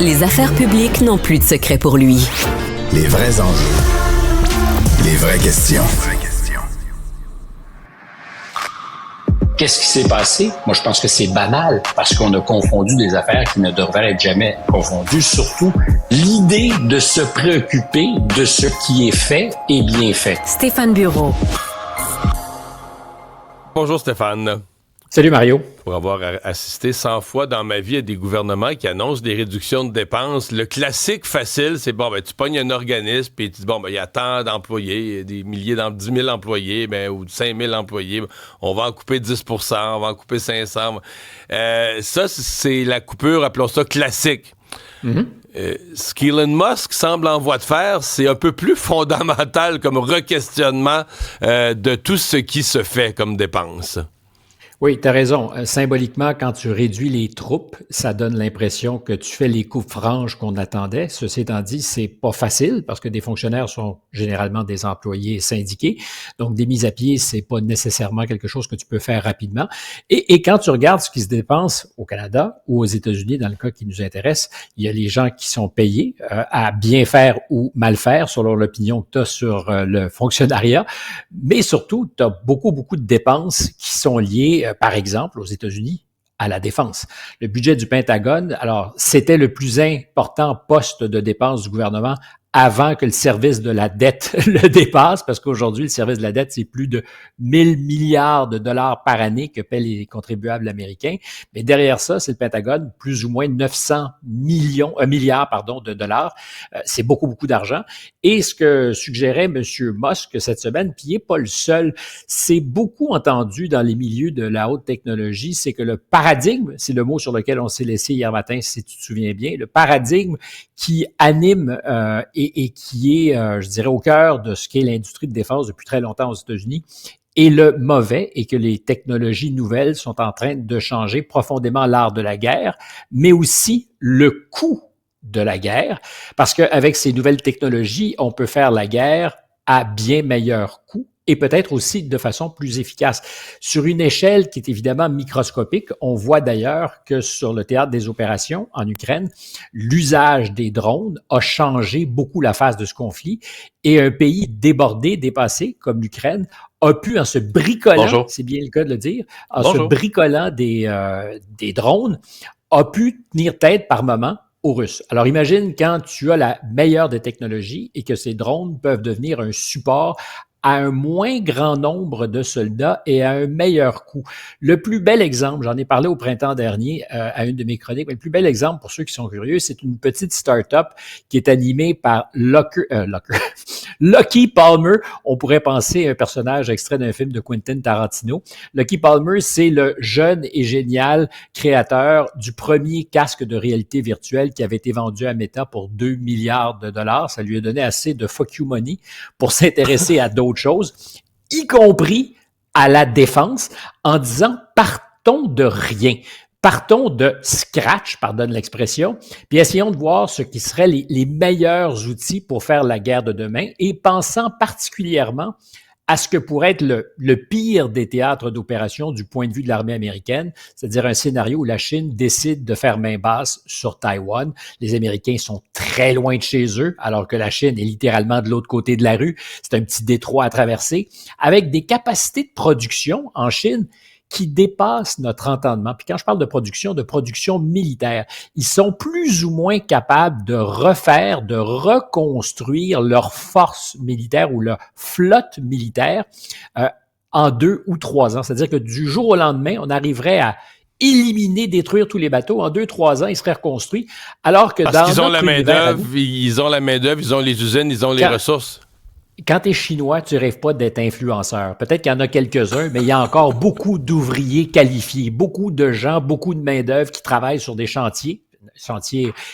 Les affaires publiques n'ont plus de secret pour lui. Les vrais enjeux. Les vraies questions. Qu'est-ce qui s'est passé? Moi, je pense que c'est banal parce qu'on a confondu des affaires qui ne devraient être jamais confondues. Surtout, l'idée de se préoccuper de ce qui est fait et bien fait. Stéphane Bureau. Bonjour Stéphane. Salut Mario. Pour avoir assisté 100 fois dans ma vie à des gouvernements qui annoncent des réductions de dépenses, le classique facile, c'est tu pognes un organisme puis tu dis il y a tant d'employés, des milliers, 10 000 employés, ou 5 000 employés, on va en couper 10 %, on va en couper 500. Ça, c'est la coupure, appelons ça classique. Mm-hmm. Ce qu'Elon Musk semble en voie de faire, c'est un peu plus fondamental comme re-questionnement de tout ce qui se fait comme dépenses. Oui, tu as raison. Symboliquement, quand tu réduis les troupes, ça donne l'impression que tu fais les coupes franches qu'on attendait. Ceci étant dit, c'est pas facile parce que des fonctionnaires sont généralement des employés syndiqués. Donc, des mises à pied, c'est pas nécessairement quelque chose que tu peux faire rapidement. Et quand tu regardes ce qui se dépense au Canada ou aux États-Unis, dans le cas qui nous intéresse, il y a les gens qui sont payés à bien faire ou mal faire selon l'opinion que tu as sur le fonctionnariat. Mais surtout, tu as beaucoup de dépenses qui sont liées par exemple, aux États-Unis, à la défense. Le budget du Pentagone, alors, c'était le plus important poste de dépense du gouvernement avant que le service de la dette le dépasse, parce qu'aujourd'hui, le service de la dette, c'est plus de 1000 milliards de dollars par année que paient les contribuables américains. Mais derrière ça, c'est le Pentagone, plus ou moins 900 milliards de dollars. C'est beaucoup d'argent. Et ce que suggérait M. Musk cette semaine, puis il n'est pas le seul, c'est beaucoup entendu dans les milieux de la haute technologie, c'est que le paradigme, c'est le mot sur lequel on s'est laissé hier matin, si tu te souviens bien, le paradigme qui anime et qui est, je dirais, au cœur de ce qu'est l'industrie de défense depuis très longtemps aux États-Unis, est le mauvais et que les technologies nouvelles sont en train de changer profondément l'art de la guerre, mais aussi le coût de la guerre, parce qu'avec ces nouvelles technologies, on peut faire la guerre à bien meilleur coût et peut-être aussi de façon plus efficace. Sur une échelle qui est évidemment microscopique, on voit d'ailleurs que sur le théâtre des opérations en Ukraine, l'usage des drones a changé beaucoup la face de ce conflit et un pays débordé, dépassé comme l'Ukraine a pu, en se bricolant, c'est bien le cas de le dire, se bricolant des drones, a pu tenir tête par moment aux Russes. Alors imagine quand tu as la meilleure des technologies et que ces drones peuvent devenir un support à un moins grand nombre de soldats et à un meilleur coût. Le plus bel exemple, j'en ai parlé au printemps dernier à une de mes chroniques, mais le plus bel exemple pour ceux qui sont curieux, c'est une petite start-up qui est animée par Lucky Palmer. On pourrait penser à un personnage extrait d'un film de Quentin Tarantino. Lucky Palmer, c'est le jeune et génial créateur du premier casque de réalité virtuelle qui avait été vendu à Meta pour 2 milliards de dollars. Ça lui a donné assez de fuck you money pour s'intéresser à d'autres choses, y compris à la défense, en disant partons de rien. Partons de scratch, pardonne l'expression, puis essayons de voir ce qui seraient les meilleurs outils pour faire la guerre de demain et pensant particulièrement à ce que pourrait être le pire des théâtres d'opération du point de vue de l'armée américaine, c'est-à-dire un scénario où la Chine décide de faire main basse sur Taïwan. Les Américains sont très loin de chez eux, alors que la Chine est littéralement de l'autre côté de la rue. C'est un petit détroit à traverser, avec des capacités de production en Chine qui dépassent notre entendement. Puis quand je parle de production militaire, ils sont plus ou moins capables de refaire, de reconstruire leur force militaire ou leur flotte militaire en 2 ou 3 ans. C'est-à-dire que du jour au lendemain, on arriverait à éliminer, détruire tous les bateaux. En 2-3 ans, ils seraient reconstruits. Alors que parce qu'ils ont la main-d'œuvre, ils ont les usines, ils ont les ressources. Quand tu es chinois, tu rêves pas d'être influenceur. Peut-être qu'il y en a quelques-uns, mais il y a encore beaucoup d'ouvriers qualifiés, beaucoup de gens, beaucoup de main-d'œuvre qui travaillent sur des chantiers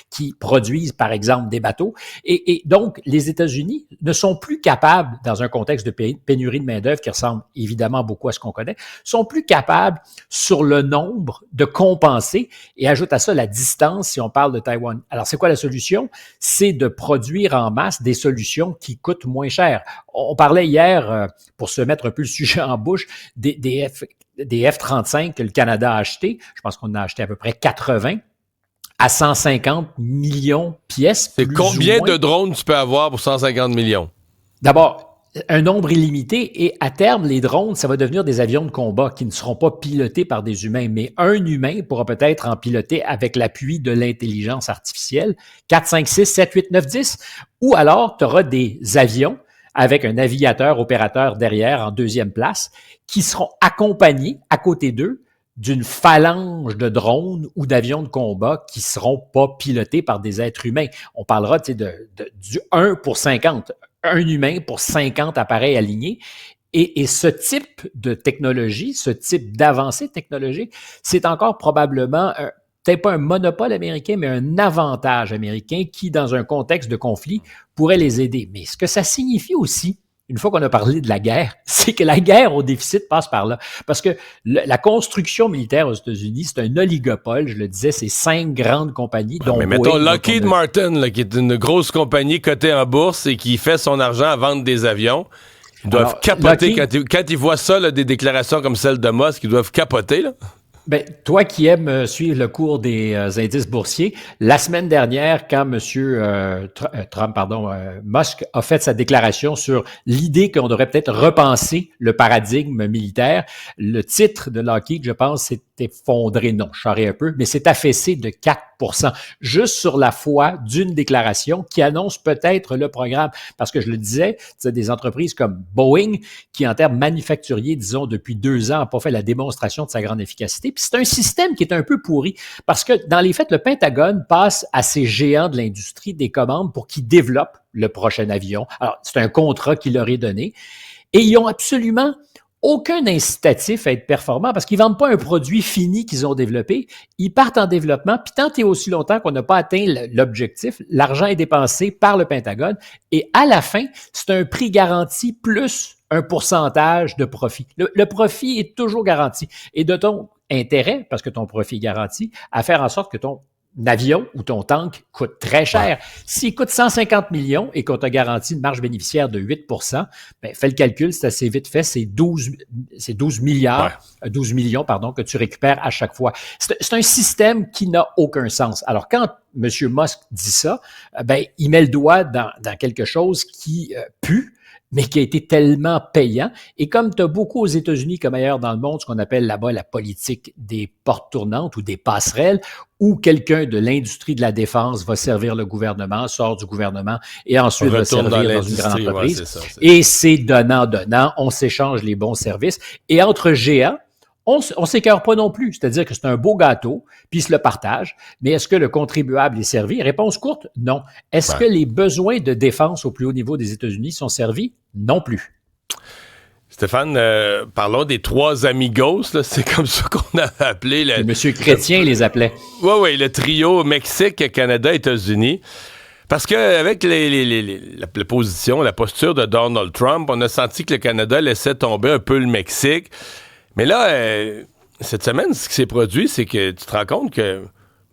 qui produisent, par exemple, des bateaux. Et donc, les États-Unis ne sont plus capables, dans un contexte de pénurie de main-d'œuvre qui ressemble évidemment beaucoup à ce qu'on connaît, sont plus capables, sur le nombre, de compenser. Et ajoute à ça la distance, si on parle de Taïwan. Alors, c'est quoi la solution? C'est de produire en masse des solutions qui coûtent moins cher. On parlait hier, pour se mettre un peu le sujet en bouche, des F-35 que le Canada a acheté. Je pense qu'on a acheté à peu près 80. à 150 millions pièces. C'est combien de drones tu peux avoir pour 150 millions? D'abord, un nombre illimité et à terme, les drones, ça va devenir des avions de combat qui ne seront pas pilotés par des humains, mais un humain pourra peut-être en piloter avec l'appui de l'intelligence artificielle. 4, 5, 6, 7, 8, 9, 10. Ou alors, tu auras des avions avec un navigateur opérateur derrière en deuxième place qui seront accompagnés à côté d'eux d'une phalange de drones ou d'avions de combat qui seront pas pilotés par des êtres humains. On parlera du 1 pour 50. Un humain pour 50 appareils alignés. Et ce type de technologie, ce type d'avancée technologique, c'est encore probablement peut-être pas un monopole américain, mais un avantage américain qui, dans un contexte de conflit, pourrait les aider. Mais ce que ça signifie aussi, une fois qu'on a parlé de la guerre, c'est que la guerre au déficit passe par là. Parce que la construction militaire aux États-Unis, c'est un oligopole, je le disais, c'est 5 grandes compagnies. Dont mais mettons Lockheed Martin, là, qui est une grosse compagnie cotée en bourse et qui fait son argent à vendre des avions. Ils doivent capoter quand ils voient ça, là, des déclarations comme celle de Musk, ils doivent capoter, là. Ben, toi qui aimes suivre le cours des indices boursiers, la semaine dernière, quand Musk a fait sa déclaration sur l'idée qu'on devrait peut-être repenser le paradigme militaire, le titre de Lockheed, je pense, s'est effondré, non, je charrie un peu, mais s'est affaissé de 4%, juste sur la foi d'une déclaration qui annonce peut-être le programme. Parce que je le disais, c'est des entreprises comme Boeing qui, en termes manufacturiers, disons, depuis 2 ans, n'a pas fait la démonstration de sa grande efficacité. Puis c'est un système qui est un peu pourri parce que, dans les faits, le Pentagone passe à ces géants de l'industrie des commandes pour qu'ils développent le prochain avion. Alors, c'est un contrat qui leur est donné. Et ils ont absolument aucun incitatif à être performants parce qu'ils vendent pas un produit fini qu'ils ont développé. Ils partent en développement, puis tant et aussi longtemps qu'on n'a pas atteint l'objectif, l'argent est dépensé par le Pentagone et à la fin, c'est un prix garanti plus un pourcentage de profit. Le profit est toujours garanti. Et de ton intérêt, parce que ton profit est garanti, à faire en sorte que ton avion ou ton tank coûte très cher. Ouais. S'il coûte 150 millions et qu'on t'a garanti une marge bénéficiaire de 8%, ben, fais le calcul, c'est assez vite fait, c'est 12 milliards, ouais. 12 millions, pardon, que tu récupères à chaque fois. C'est un système qui n'a aucun sens. Alors, quand M. Musk dit ça, ben, il met le doigt dans quelque chose qui pue, mais qui a été tellement payant. Et comme tu as beaucoup aux États-Unis comme ailleurs dans le monde, ce qu'on appelle là-bas la politique des portes tournantes ou des passerelles, où quelqu'un de l'industrie de la défense va servir le gouvernement, sort du gouvernement et ensuite va servir dans une grande entreprise. Ouais, c'est ça. Et c'est donnant-donnant, on s'échange les bons services. Et entre géants, on s'écœure pas non plus, c'est-à-dire que c'est un beau gâteau, puis ils se le partagent, mais est-ce que le contribuable est servi? Réponse courte, non. Est-ce que les besoins de défense au plus haut niveau des États-Unis sont servis? Non plus. Stéphane, parlons des 3 amigos, là, c'est comme ça qu'on a appelé... Monsieur Chrétien les appelait. Oui, le trio Mexique, Canada, États-Unis. Parce qu'avec la position, la posture de Donald Trump, on a senti que le Canada laissait tomber un peu le Mexique. Mais là, cette semaine, ce qui s'est produit, c'est que tu te rends compte que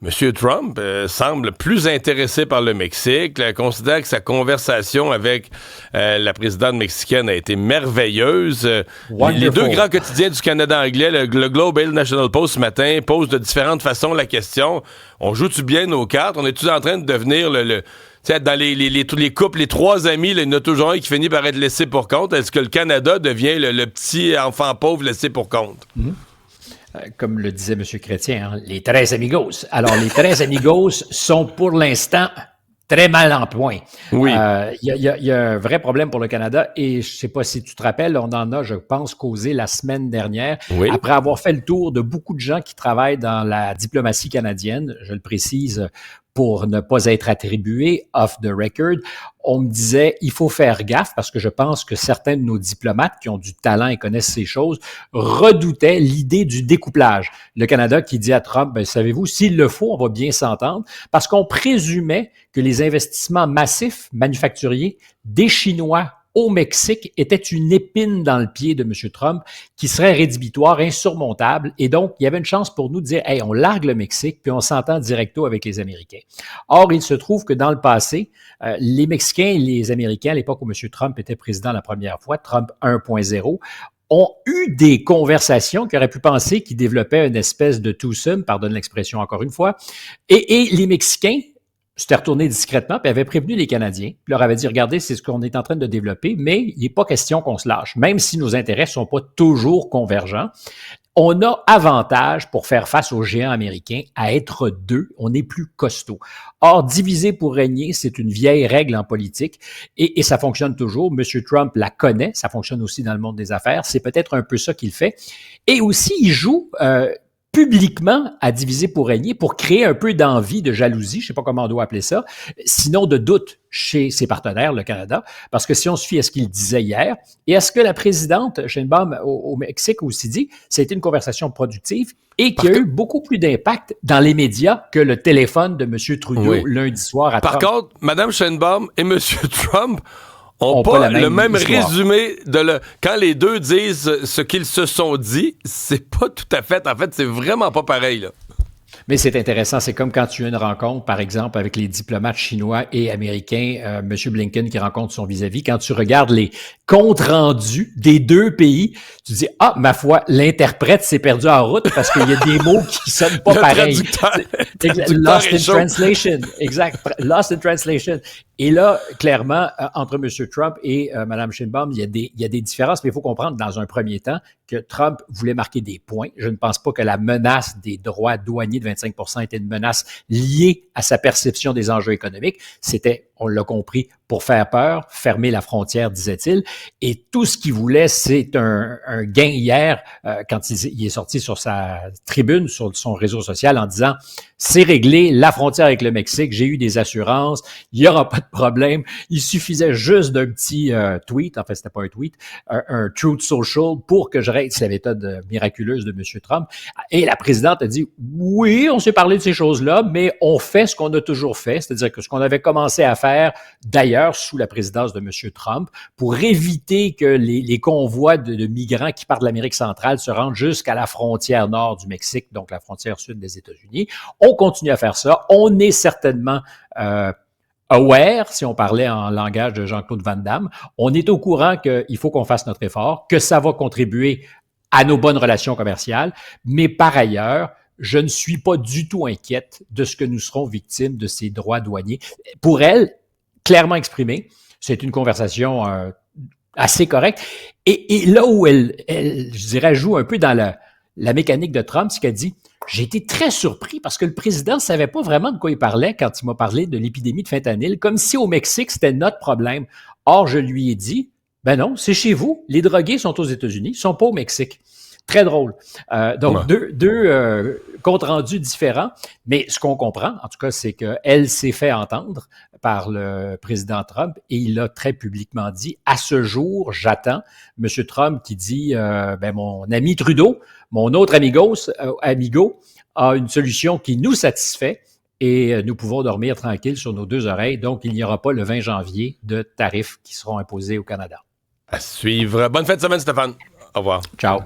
M. Trump semble plus intéressé par le Mexique, considère que sa conversation avec la présidente mexicaine a été merveilleuse. Les 2 grands quotidiens du Canada anglais, le Globe et le National Post ce matin, posent de différentes façons la question, on joue-tu bien nos cartes? On est-tu en train de devenir dans les couples, les 3 amis, il y en a toujours un qui finit par être laissé pour compte. Est-ce que le Canada devient le petit enfant pauvre laissé pour compte? Mm-hmm. Comme le disait M. Chrétien, hein, les 13 amigos. Alors, les 13 amigos sont pour l'instant très mal en point. Oui. Il y a un vrai problème pour le Canada et je ne sais pas si tu te rappelles, on en a, je pense, causé la semaine dernière. Oui. Après avoir fait le tour de beaucoup de gens qui travaillent dans la diplomatie canadienne, je le précise, pour ne pas être attribué off the record, on me disait, il faut faire gaffe parce que je pense que certains de nos diplomates qui ont du talent et connaissent ces choses redoutaient l'idée du découplage. Le Canada qui dit à Trump, ben, savez-vous, s'il le faut, on va bien s'entendre parce qu'on présumait que les investissements massifs manufacturiers des Chinois au Mexique était une épine dans le pied de M. Trump qui serait rédhibitoire, insurmontable. Et donc, il y avait une chance pour nous de dire, hey, on largue le Mexique puis on s'entend directo avec les Américains. Or, il se trouve que dans le passé, les Mexicains et les Américains, à l'époque où M. Trump était président la première fois, Trump 1.0, ont eu des conversations qui auraient pu penser qu'ils développaient une espèce de twosome, pardonne l'expression encore une fois, et les Mexicains s'étaient retournés discrètement puis avaient prévenu les Canadiens, puis leur avaient dit, regardez, c'est ce qu'on est en train de développer, mais il n'est pas question qu'on se lâche, même si nos intérêts ne sont pas toujours convergents. On a avantage pour faire face aux géants américains à être deux, on est plus costaud. Or, diviser pour régner, c'est une vieille règle en politique et ça fonctionne toujours. M. Trump la connaît, ça fonctionne aussi dans le monde des affaires. C'est peut-être un peu ça qu'il fait. Et aussi, il joue publiquement à diviser pour régner, pour créer un peu d'envie, de jalousie, je ne sais pas comment on doit appeler ça, sinon de doute chez ses partenaires, le Canada, parce que si on se fie à ce qu'il disait hier, et à ce que la présidente Sheinbaum au Mexique aussi dit, ça a été une conversation productive et qui a eu beaucoup plus d'impact dans les médias que le téléphone de M. Trudeau lundi soir à Trump. Par contre, Mme Sheinbaum et M. Trump ont pas le même résumé quand les deux disent ce qu'ils se sont dit, c'est pas tout à fait, en fait, c'est vraiment pas pareil, là. Mais c'est intéressant, c'est comme quand tu as une rencontre, par exemple, avec les diplomates chinois et américains, M. Blinken qui rencontre son vis-à-vis, quand tu regardes les comptes rendus des deux pays, tu dis, ah, ma foi, l'interprète s'est perdu en route parce qu'il y a des mots qui sonnent pas pareil. Lost in translation, exact, lost in translation. Et là, clairement, entre M. Trump et Mme Sheinbaum, il y a des différences, mais il faut comprendre dans un premier temps que Trump voulait marquer des points. Je ne pense pas que la menace des droits douaniers de 25 % était une menace liée à sa perception des enjeux économiques. C'était, on l'a compris, pour faire peur, fermer la frontière, disait-il. Et tout ce qu'il voulait, c'est un gain hier, quand il est sorti sur sa tribune, sur son réseau social, en disant « C'est réglé, la frontière avec le Mexique, j'ai eu des assurances, il n'y aura pas de problème. » Il suffisait juste d'un petit tweet, en fait, c'était pas un tweet, un Truth Social pour que je règle, c'est la méthode miraculeuse de M. Trump. Et la présidente a dit « Oui, on s'est parlé de ces choses-là, mais on fait ce qu'on a toujours fait, c'est-à-dire que ce qu'on avait commencé à faire, d'ailleurs, sous la présidence de M. Trump, pour éviter que les convois de migrants qui partent de l'Amérique centrale se rendent jusqu'à la frontière nord du Mexique, donc la frontière sud des États-Unis. On continue à faire ça. On est certainement aware, si on parlait en langage de Jean-Claude Van Damme. On est au courant qu'il faut qu'on fasse notre effort, que ça va contribuer à nos bonnes relations commerciales, mais par ailleurs, je ne suis pas du tout inquiète de ce que nous serons victimes de ces droits douaniers. Pour elle, clairement exprimé, c'est une conversation assez correcte. Et là où elle, je dirais, joue un peu dans la mécanique de Trump, c'est qu'elle dit « J'ai été très surpris parce que le président ne savait pas vraiment de quoi il parlait quand il m'a parlé de l'épidémie de fentanyl, comme si au Mexique, c'était notre problème. Or, je lui ai dit, ben non, c'est chez vous. Les drogués sont aux États-Unis, ils sont pas au Mexique. » Très drôle. Donc, deux comptes rendus différents, mais ce qu'on comprend, en tout cas, c'est qu'elle s'est fait entendre par le président Trump et il a très publiquement dit, à ce jour, j'attends M. Trump qui dit, mon ami Trudeau, mon autre amigo, a une solution qui nous satisfait et nous pouvons dormir tranquilles sur nos deux oreilles. Donc, il n'y aura pas le 20 janvier de tarifs qui seront imposés au Canada. À suivre. Bonne fin de semaine, Stéphane. Au revoir. Ciao.